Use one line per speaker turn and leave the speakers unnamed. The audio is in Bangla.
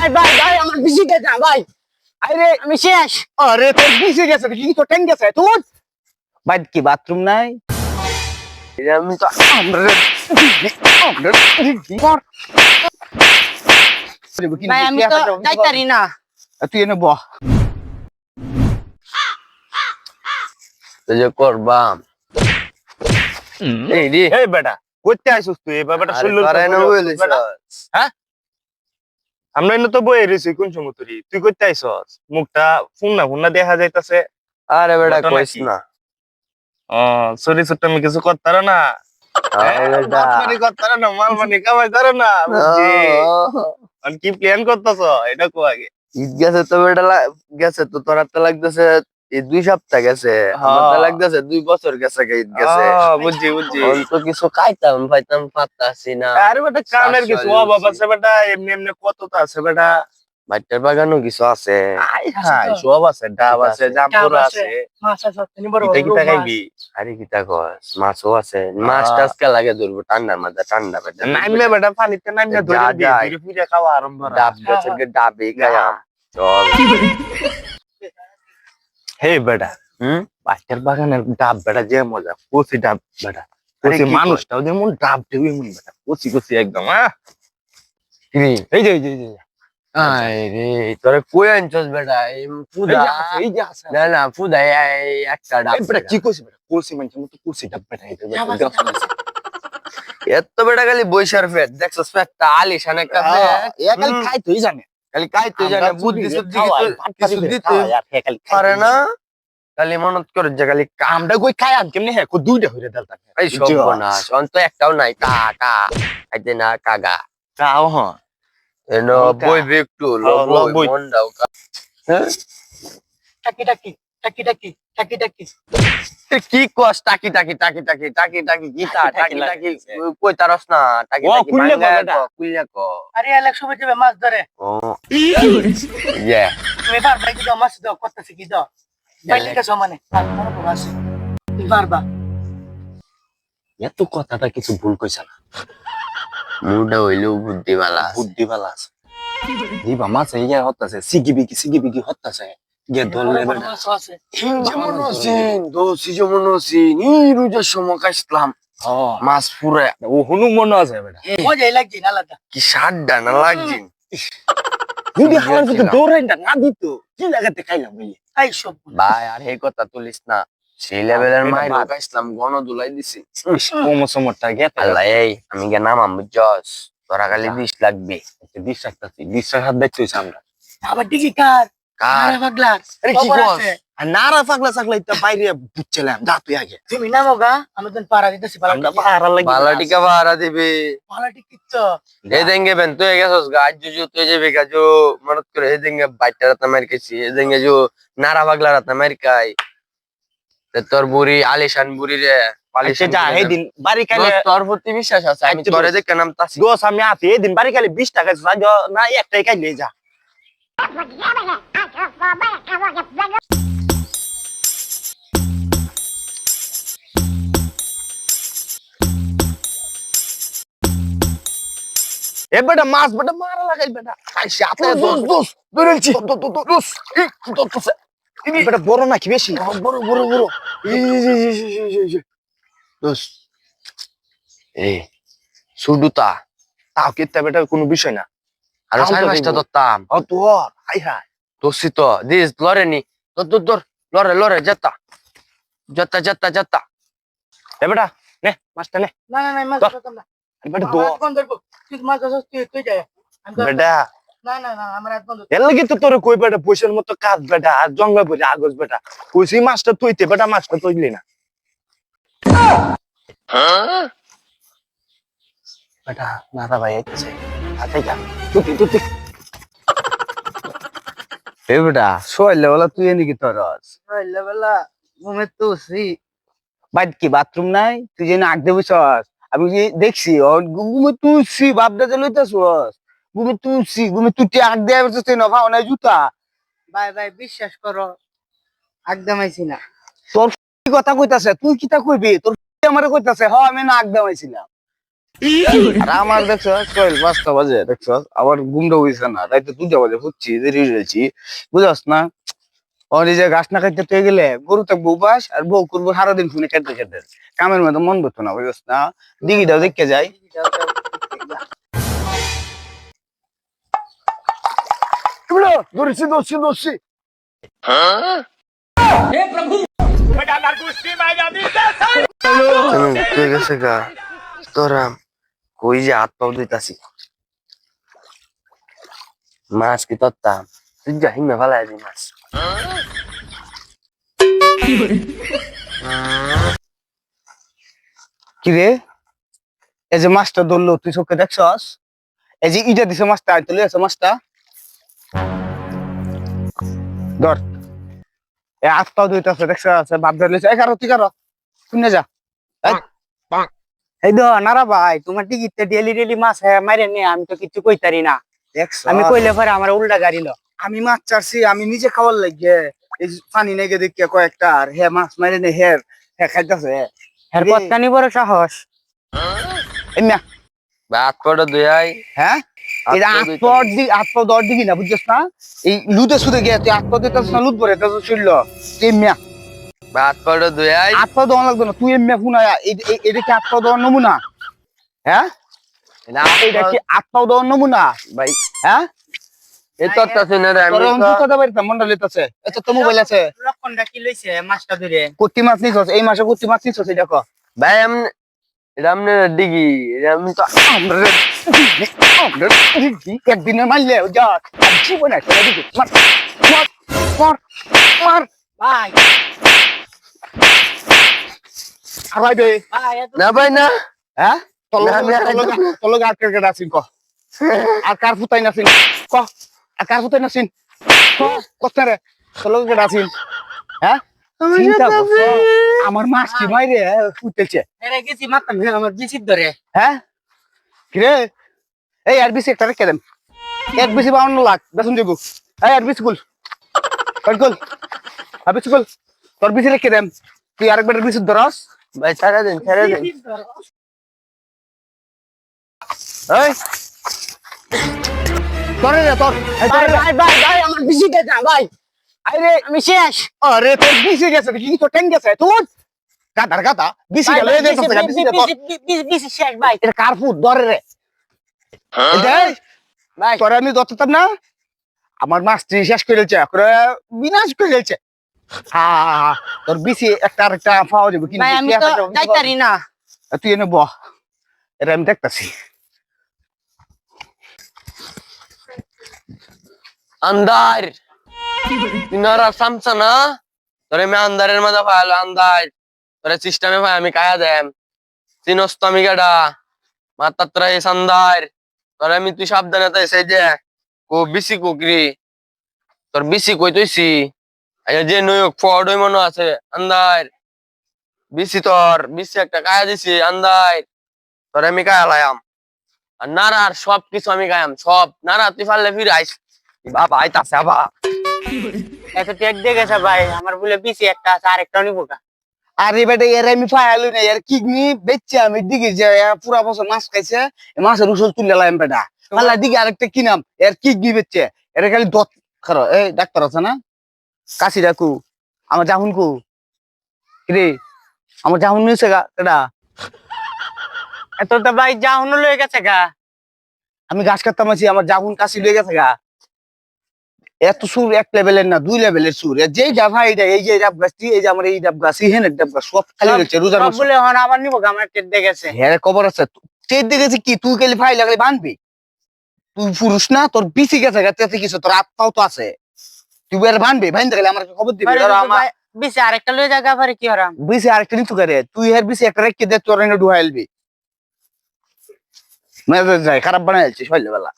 ভাই ভাই ভাই আমার বিসি গেছে ভাই। আরে আমি শেষ। আরে তোর বিসি গেছে কি তো ট্যাঙ্ক গেছে তুই? ভাই কি বাথরুম নাই? আমি তো আমরা কর। ভাই আমি তো যাইতারি না। তুই এনে বহ।
তো যে করবাম এই রে
এই বেটা কইতে আইছস তুই এই ব্যাপারটা শুনলু হ্যাঁ আমরা এনে তো বইয়ে রইছি কোন সময় তুই কইতে আইছস মুখটা ফুন্না দেখা যাইতাছে
আরে বেটা
ঘটনা
কইস
কি?
না
ও সরি ছোট্ট আমি কিছু করতার না বাটপারি করতার না মালমানি কামাই তার না বুঝছি আর কি প্ল্যান করতেছ এটা কো আগে
ঈদ গেছে তো বেটা গেছে তো তোর হাতে লাগতেছে এই 2 সপ্তাহ গেছে আমার তো লাগতেছে 2 বছর গেছে ঈদ গেছে
বুঝছি
তো কিছু খাইতাম পাইতাম পাত্তাছি না
আরে বেটা কামের কিছু অভাব আছে বেটা এমনি কত তো আছে বেটা
বাইটের বাগানও কিছু আছে
আই হাই সব আছে ডাব আছে জামপুর আছে
মাছ আছে তুমি বড়
এটা কি খাইবি
আরে কি তা কস মাছও আছে মাছ টাছ কে লাগে ধরবো ঠান্ডার মধ্যে ঠান্ডা বেটা
নাইমে বেটা পানিতে নাইমে ধরে ধীরে ফিরে খাওয়া আরম্ভ
ডাব গাছের ডাবে গায়াম চল
হে বেটা বাচ্চার বাগানের ডাব বেটা যে মজা কচি ডাব বেটা কচি মানুষটাও যেমন ডাব যেমন বেটা কচি একদম এই যে
আরে তোরে কই আনছস বেটা এই ফুদা
এই যে আছে
না ফুদা এই একটা ডাব
এই বেটা কি কইছিস বেটা কচি মানুষের মতো কচি ডাব বেটা
এত বেটা খালি বইসার ফেট দেখছস ফেটটা আলিশান একটা ফেট
এ খালি খাই তুই জানে
খালি কাই তুই জানে বুদ্ধি সুদ্ধি কিছু দিতে পারে না খালি মনত করে যে খালি
আমরা কই খাই আম কেমনে হে কো দুইটা হইরে দালতা
এই সর্বনাশ অন্ত একটাও নাই কা কা খাইতে না কাগা
কাও হ
এনো বই একটু লব বই মন দাও কা হ্যাঁ
টাকি টাকি টাকি টাকি টাকি টাকি
কি কস টাকি টাকি টাকি টাকি টাকি টাকি গীতা টাকি টাকি কই তারস না টাকি
ও,
টাকি
কুল্লে কো
মাঙ্গা
বেটা।
কুল্লে কো
আরে আলেক সময় যাবে মাছ ধরে
ও ইয়া
তুমি বার ভাই কি দাও মাছ দাও করতেছে কি দাও বাইলে কাছে মানে আর মনে করো আছে তুমি পারবা
এত কথাটা কিছু ভুল কইছ না
মুডা হইলো বুদ্ধিওয়ালা
বুদ্ধিওয়ালা আছে দিবা মাছ এই যে হতাছে সিগিবিকি হতাছে গে দললে বেটা
মাছ আছে
যেমন আছেন দোষী যেমন আছেন এই রোজার সময় কাইসলাম মাছ পুরে
ও হুনু মনে আছে বেটা
মজাই লাগছে না আলাদা
কি সাড্ডা না লাগছেন
যদি হালার ভিতরে দৌড়াইটা না দিত কি লাগাতে খাইলাম বুঝলি
এই সব
ভাই আর এই কথা তুলিস না সেই লেভেলের মাইর কাইসলাম গণ দুলাই দিছি
সমটা গেতে
আল্লাহ এই আমি গে নামাম বুঝছস তোরা খালি 20 লাগবে
দিস রাখতাছি দিস হাত দেখছিস আমরা
আবার ডিগি কার
কার
আরে পাগলার
আরে কি
খবর
কস
আছে?
আর নারা পাগলা ছাগলা ইতা বাইরে বুঝছিলাম যা তুই আগে
তুমি নামো গা আমি তো পাড়া দিতেছি
আমরা পাহারা লাগি
বালাটিকা ভাড়া দিবে
পালাটি কিচ্ছ
এই দেঙ্গে বেন তুই গেছস গাছ জুজু তুই যাবে গাজো মনত করে এই দেঙ্গে বাইটা রাত মার কেছি এই দেঙ্গে জো নারা পাগলা রাত মার কাই তোর বুড়ি আলিশান বুড়ি রে
আচ্ছা যা এই দিন বাড়ি খাইলে
তোর প্রতি বিশ্বাস আছে আমি
আচ্ছা,
তোরে দেখে নাম তাসি
দোস আমি আছি এই দিন বাড়ি খাইলে 20 টাকা না একটাই খাইলে যা এ বেটা মাছ বেটা মারা লাগাই বেটা খাইছে আপনি দোস ধরেছি দোস বেটা বড় নাকি বেশি
বড়
দোস
এই সুডুতা
তাও কেতে বেটা কোনো বিষয় না
আর সাই মাছটা ধরতাম
ও তোর হাই হাই
দোষি তো দিস লরে নি তোর লরে যেতা যেতা
এ বেটা নে মাছটা নে
না না না মাছ
ধর।
ধরতাম না
বেটা
আমার
দো
হাত বন্ধ করবো তুই মাছ ধরছিস তুই যায় আমি ধরতাম।
বেটা
না না না আমার হাত বন্ধ
এর লাগি তো তোর কই বেটা পয়সার মতো কাজ বেটা আর জঙ্গল পড়ে আগজ বেটা কইছি মাছটা তুইতে বেটা মাছটা তুইলি না বেটা নারা ভাই আইছে আতাই যা তুই
এ বেটা শোয়াইলে বলা তুই এদিকে তোরস
বেলা বেলা ঘুমে তো সি
বাইট কি বাথরুম নাই তুই যেন আগ দেবি সস আমি যে দেখছি ঘুমে তুলছি বাপদা যে লইতাছস ঘুমে তুই আগ দেয়া বলছিস তুই নভা নাই জুতা
ভাই ভাই বিশ্বাস করো একদম আইছি না
তোর কি কথা কইতাছে তুই কিতা কইবি তোর আমারে কইতাছে হ আমি না আগ দেওয়াইছিলাম
আর আমার দেখছো কইল 5টা বাজে দেখছো আবার ঘুমটা হইছে না রাইতে 2টা বাজে হচ্ছি দেরি হয়েছি বুঝছস না ওর এই যে গাছ না খাইতে পেয়ে গেলে গরু থাকবো উপাস আর বউ করবো সারাদিন শুনে খেতে খেতে কামের মধ্যে মন বসতো না বুঝছস না দিঘিটাও দেখতে যাই দৌড়ছি দৌড়ছি দৌড়ছি
তুই গেছে গা তোরা কই যে হাত পাও দিতাছি মাছ কি তত্তাম তুই যা হিমে ফেলাই দি মাছ
কি রে এই যে মাছটা ধরলো তুই চোখে দেখছস এই যে ইটা দিছে মাছটা আই তুলে আছে মাছটা ধর এ হাত পাও দুইটাছে দেখছস বাপ ধরলেছে এই কারো তুই কারো শুনে যা এই দো নারা ভাই তোমার টিকিটটা ডেলি ডেলি মাছ মাইরে নে আমি তো কিছু কইতারি না আমি কইলে পরে আমার উল্টা গাড়ি লো আমি মাছ চাচ্ছি আমি নিজে খাওয়ার লাগে এই পানি নেগে দেখে কয়েকটা আর হে মাছ মাইরে নে হে হে খাইতাছে
হের পত্তানি বড় সাহস
এমনা
হাত পাটা দুয়াই
হ্যাঁ এটা আটপর দর দিবি না বুঝছিস না এই লুতে সুদে গিয়ে তুই আটপর দিতে না লুট পরে তো শুনল এমনা
হাত পাটা দুয়াই
আটপর দেওয়া লাগবে না তুই এমনি ফোন এটা কি আটপর দেওয়ার নমুনা হ্যাঁ এটা কি আটপর দেওয়ার নমুনা
ভাই
হ্যাঁ
এই তত্তাছে না রে
তোর
আমি তো
কথা বাড়িতে মন্ডল লিতেছে এটা তো মোবাইল আছে
লক্ষণটা কি লইছে মাছটা ধরে
কুত্তি মাছ নিছস এই মাসে কুত্তি মাছ নিছস এটা কো
ভাই আমি এটা আমনে ডিগি এটা আমি তো
একদিনে মারলে যা জীবনে চলে দিবি মার মার মার মার
ভাই
আরাই দে
ভাই এত
না ভাই না
হ্যাঁ
না, আমি আর একদম না।
তলগ আর কেটে আছিস ক আর কার ফুটাই নাছিস ক আর কার ফুটাই নাছিস ক কত রে তলগ কেটে আছিস হ্যাঁ চিন্তা করছো আমার মাছ কি মাইরে ফুটেছে
এরে গেছি মারতাম আমার বিচিত ধরে
হ্যাঁ কিরে এই আর বিসি একটা রেখে দেন এক বিসি 52 লাখ বেতন দিব এই আর বিসি কুল কুল আর বিসি কুল তোর বিসি রেখে দেন তুই আরেকবার বিসি ধরস
ভাই ছেড়ে দিন
এই তোরে রে তোর
ভাই ভাই ভাই ভাই আমার বিচিতে যা ভাই
আরে
আমি শেষ
আরে তোর বিসি গেছে কি তো ট্যাঙ্ক গেছে তুই গাদার গাদা বিসি গেল এই দেখছ বিসি তোর
বিচি শেষ ভাই
এটা কার ফুট ধরে রে এই
ভাই
তোরে আমি ধরতাম না আমার মাছটি শেষ করে দিয়েছে করে বিনাশ করে দিয়েছে হ্যাঁ তোর বিসি একটা আরেকটা পাওয়া যাবে কিন্তু
ভাই আমি তো যাইতারি না
তুই এনে বহ এটা আমি দেখতাছি
अंधार तिनारा समसा ना তোরে আমি আন্দারের মধ্যে পাইলো আন্দার তোরে সিস্টেমে ভাই আমি কায়া দেম চিনস্ত আমি গাডা মাত্রা এই সান্দার তোরে আমি তুই সাবধানে তাই সেই যে কো বিসি কোকরি তোর বিসি কই তুইছি আয়া যে নয়ক ফড হই মনে আছে আন্দার বিসি তোর বিসি একটা কায়া দিছি আন্দার তোরে আমি কায়া লায়াম আর নারার সব কিছু আমি কায়াম সব নারা তুই ফাললে ফিরে আইস বাবা আইতাছে বাবা
এত টেক দিয়ে গেছে ভাই আমার বলে বিচি একটা আছে আরেকটা নিবো কা
আরে বেটা এর আমি পাইলো না এর কিডনি বেচছে আমি দিকে যে পুরা বছর মাছ খাইছে এই মাছের উসল তুলে লাইম বেটা আল্লাহ দিকে আরেকটা কিনাম এর কিডনি বেচছে এর খালি দত খারো এই ডাক্তার আছে না কাশি ডাকু আমার জাহুন কু রে আমার জাহুন নিছে গা এটা
এত তো ভাই যা হনো লয়ে গেছে গা
আমি ঘাস কাটতাম আছি আমার জাহুন কাশি লয়ে গেছে গা এত সুর এক লেভেলের না 2 লেভেলের সুর যেই ডাবা এইটা এই যে ডাব গাছটি এই যে আমার এই ডাব গাছ এই হেনের ডাব গাছ সব খালি রয়েছে রোজার
সব
মাস
বলে হন আবার নিবো গা আমার টেক দিয়ে গেছে
হ্যাঁ খবর আছে চেয়ে দেখেছি কি তুই গেলে ভাই লাগলে বানবি তুই পুরুষ না তোর বিসি গেছে গাতে কিছু তোর আত্মাও তো আছে তুই এর বানবি ভাইন গেলে আমার খবর দিবি আর আমার
বিচি আরেকটা লয়ে জায়গা পারে কি হরাম
বিসি আরেকটা নিতু করে তুই এর বিসি একটা রেখে দে তোর এনে ঢুকাইলবি মেজাজ যায় খারাপ বানাইছিস হইলে বেলা